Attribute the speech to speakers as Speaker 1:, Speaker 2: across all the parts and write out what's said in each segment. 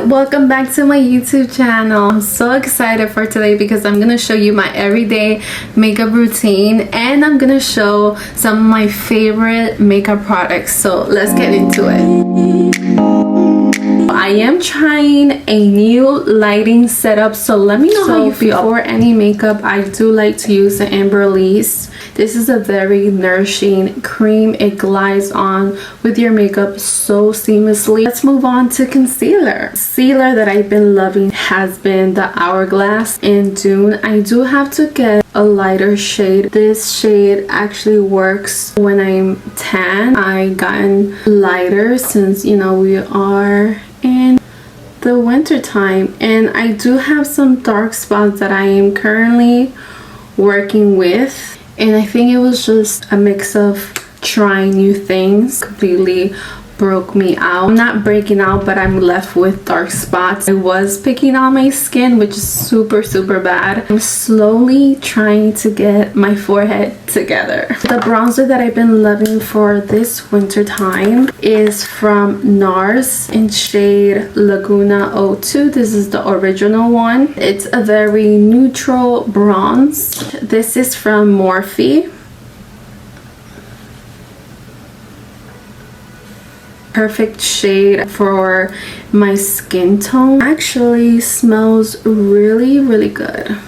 Speaker 1: welcome back to my YouTube channel. I'm so excited for today because I'm gonna show you my everyday makeup routine and I'm gonna show some of my favorite makeup products. So let's get into it. I am trying a new lighting setup, so let me know how you feel. Before any makeup, I do like to use the Amber Lease. This is a very nourishing cream. It glides on with your makeup so seamlessly. Let's move on to concealer. Concealer that I've been loving has been the Hourglass in Dune. I do have to get a lighter shade. This shade actually works when I'm tan. I gotten lighter since, you know, we are in the winter time, and I do have some dark spots that I am currently working with, and I think it was just a mix of trying new things. Completely broke me out. I'm not breaking out, but I'm left with dark spots. I was picking on my skin, which is super bad. I'm slowly trying to get my forehead together. The bronzer that I've been loving for this winter time is from NARS in shade Laguna 02. This is the original one. It's a very neutral bronze. This is from Morphe. Perfect shade for my skin tone. Actually smells really good.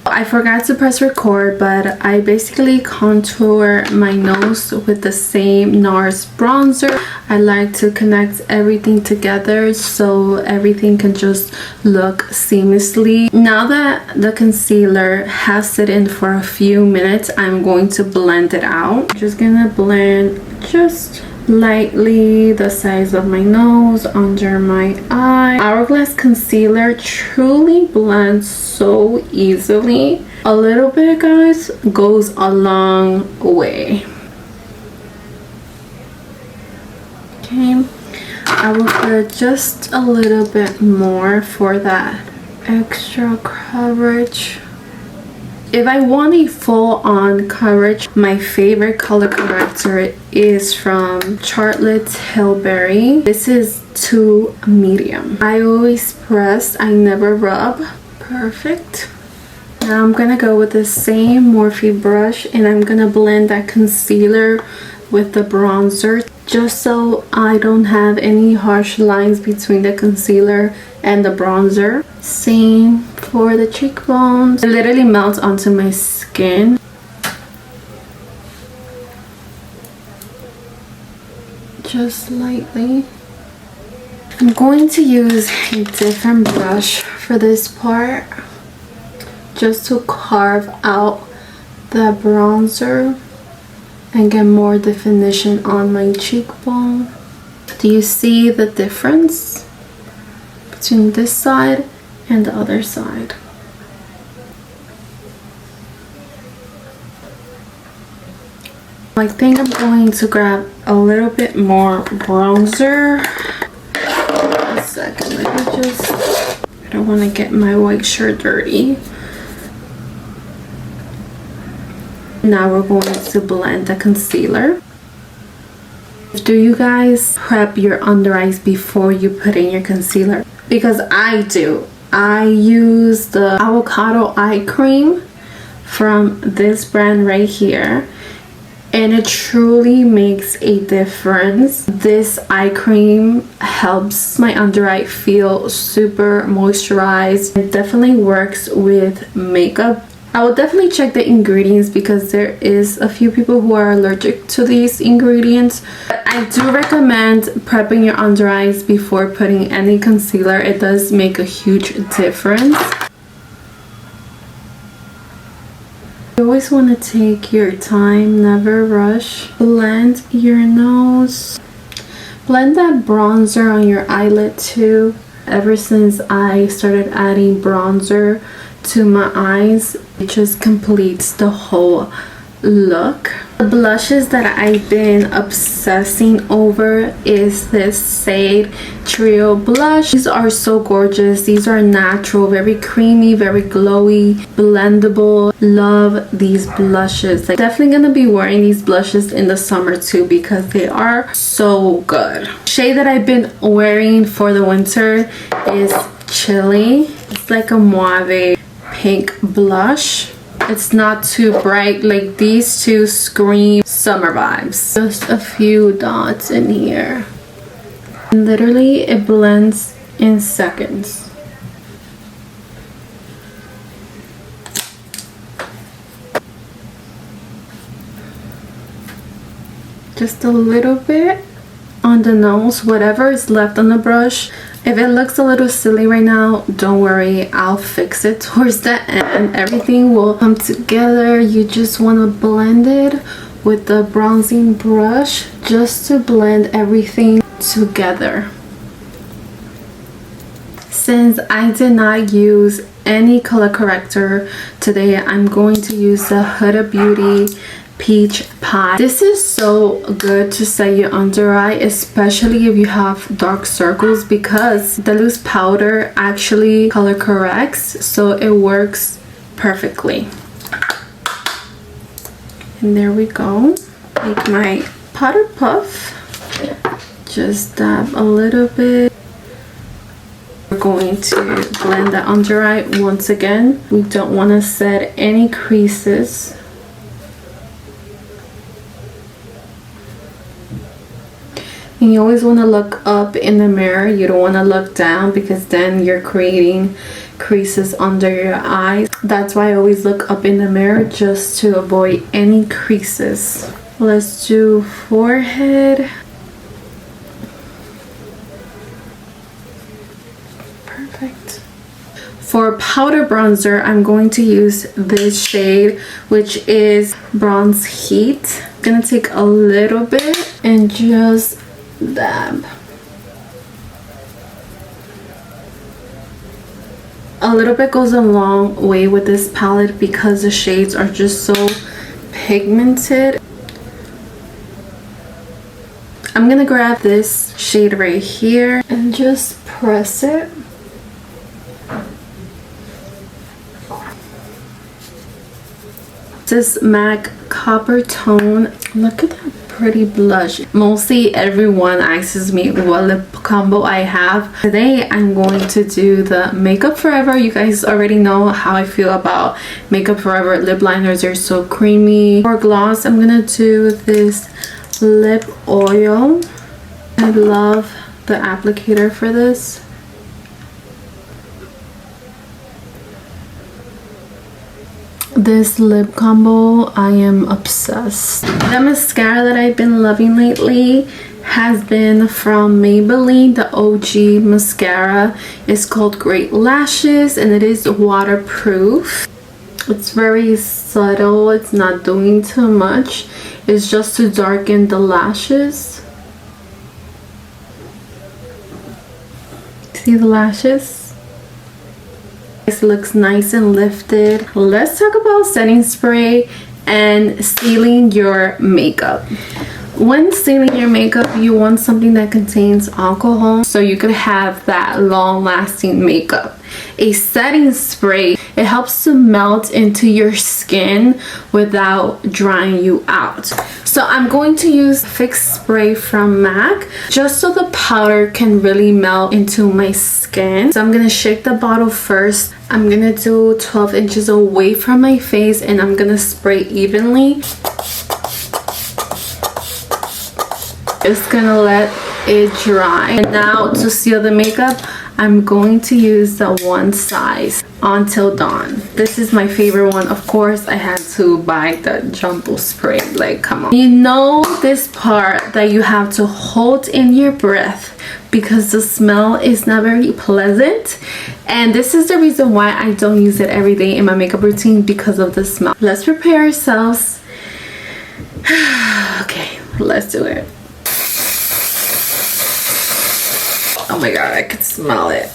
Speaker 1: I forgot to press record, but I basically contour my nose with the same NARS bronzer. I like to connect everything together so everything can just look seamlessly. Now that the concealer has sit in for a few minutes, I'm going to blend it out. I'm just gonna blend just lightly the sides of my nose, under my eye. Hourglass concealer truly blends so easily. A little bit, guys, goes a long way. Okay, I will put just a little bit more for that extra coverage. If I want a full-on coverage, my favorite color corrector is from Charlotte Tilbury. This is 2 medium. I always press, I never rub. Perfect. Now I'm gonna go with the same Morphe brush and I'm gonna blend that concealer with the bronzer, just so I don't have any harsh lines between the concealer and the bronzer. Same for the cheekbones. It literally melts onto my skin. Just lightly. I'm going to use a different brush for this part, just to carve out the bronzer and get more definition on my cheekbone. Do you see the difference between this side and the other side? I think I'm going to grab a little bit more bronzer. A second, let me just, I don't want to get my white shirt dirty. Now we're going to blend the concealer. Do you guys prep your under eyes before you put in your concealer? Because I do. I use the avocado eye cream from this brand right here, and it truly makes a difference. This eye cream helps my under eye feel super moisturized. It definitely works with makeup. I will definitely check the ingredients because there is a few people who are allergic to these ingredients. But I do recommend prepping your under eyes before putting any concealer. It does make a huge difference. You always want to take your time, never rush. Blend your nose. Blend that bronzer on your eyelid too. Ever since I started adding bronzer to my eyes, it just completes the whole look. The blushes that I've been obsessing over is this Shade Trio blush. These are so gorgeous. These are natural, very creamy, very glowy, blendable. Love these blushes. Like, definitely gonna be wearing these blushes in the summer too because they are so good. Shade that I've been wearing for the winter is Chili. It's like a mauve pink blush. It's not too bright. Like, these two scream summer vibes. Just a few dots in here. And literally it blends in seconds. Just a little bit on the nose, whatever is left on the brush. If it looks a little silly right now, don't worry, I'll fix it towards the end. Everything will come together. You just want to blend it with the bronzing brush just to blend everything together. Since I did not use any color corrector today, I'm going to use the Huda Beauty Peach Pie. This is so good to set your under eye, especially if you have dark circles, because the loose powder actually color corrects, so it works perfectly. And there we go. Take my powder puff, just dab a little bit. We're going to blend the under eye once again. We don't want to set any creases. And you always want to look up in the mirror. You don't want to look down because then you're creating creases under your eyes. That's why I always look up in the mirror, just to avoid any creases. Let's do forehead. Perfect. For powder bronzer, I'm going to use this shade, which is Bronze Heat. I'm gonna take a little bit and just dab. A little bit goes a long way with this palette because the shades are just so pigmented. I'm gonna grab this shade right here and just press it. This MAC Copper Tone. Look at that pretty blush. Mostly everyone asks me what lip combo I have. Today I'm going to do the Makeup Forever. You guys already know how I feel about Makeup Forever lip liners. They're so creamy. For gloss, I'm gonna do this lip oil. I love the applicator for this. This lip combo, I am obsessed. The mascara that I've been loving lately has been from Maybelline. The OG mascara is called Great Lashes and it is waterproof. It's very subtle. It's not doing too much. It's just to darken the lashes. See the lashes? This looks nice and lifted. Let's talk about setting spray and sealing your makeup. When sealing your makeup, you want something that contains alcohol so you could have that long-lasting makeup. A setting spray, it helps to melt into your skin without drying you out. So I'm going to use Fix Spray from MAC just so the powder can really melt into my skin. So I'm gonna shake the bottle first. I'm gonna do 12 inches away from my face and I'm gonna spray evenly. Just gonna let it dry. And now to seal the makeup, I'm going to use the One Size Until Dawn. This is my favorite one. Of course, I had to buy the jumbo spray. Like, come on. You know this part that you have to hold in your breath because the smell is not very pleasant. And this is the reason why I don't use it every day in my makeup routine, because of the smell. Let's prepare ourselves. Okay, let's do it. Oh my god, I could smell it.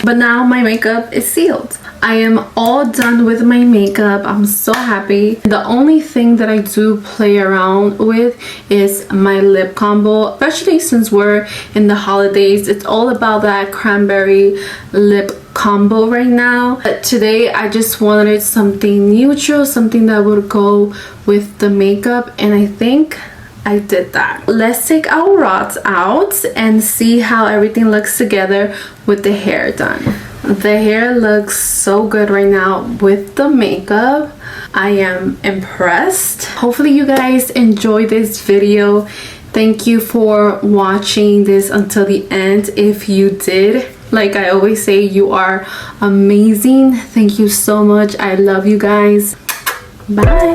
Speaker 1: But now my makeup is sealed. I am all done with my makeup. I'm so happy. The only thing that I do play around with is my lip combo, especially since we're in the holidays. It's all about that cranberry lip combo right now. But today I just wanted something neutral, something that would go with the makeup, and I think I did that. Let's take our rods out and see how everything looks together with the hair done. The hair looks so good right now with the makeup. I am impressed. Hopefully you guys enjoyed this video. Thank you for watching this until the end. If you did, like I always say, you are amazing. Thank you so much. I love you guys. Bye.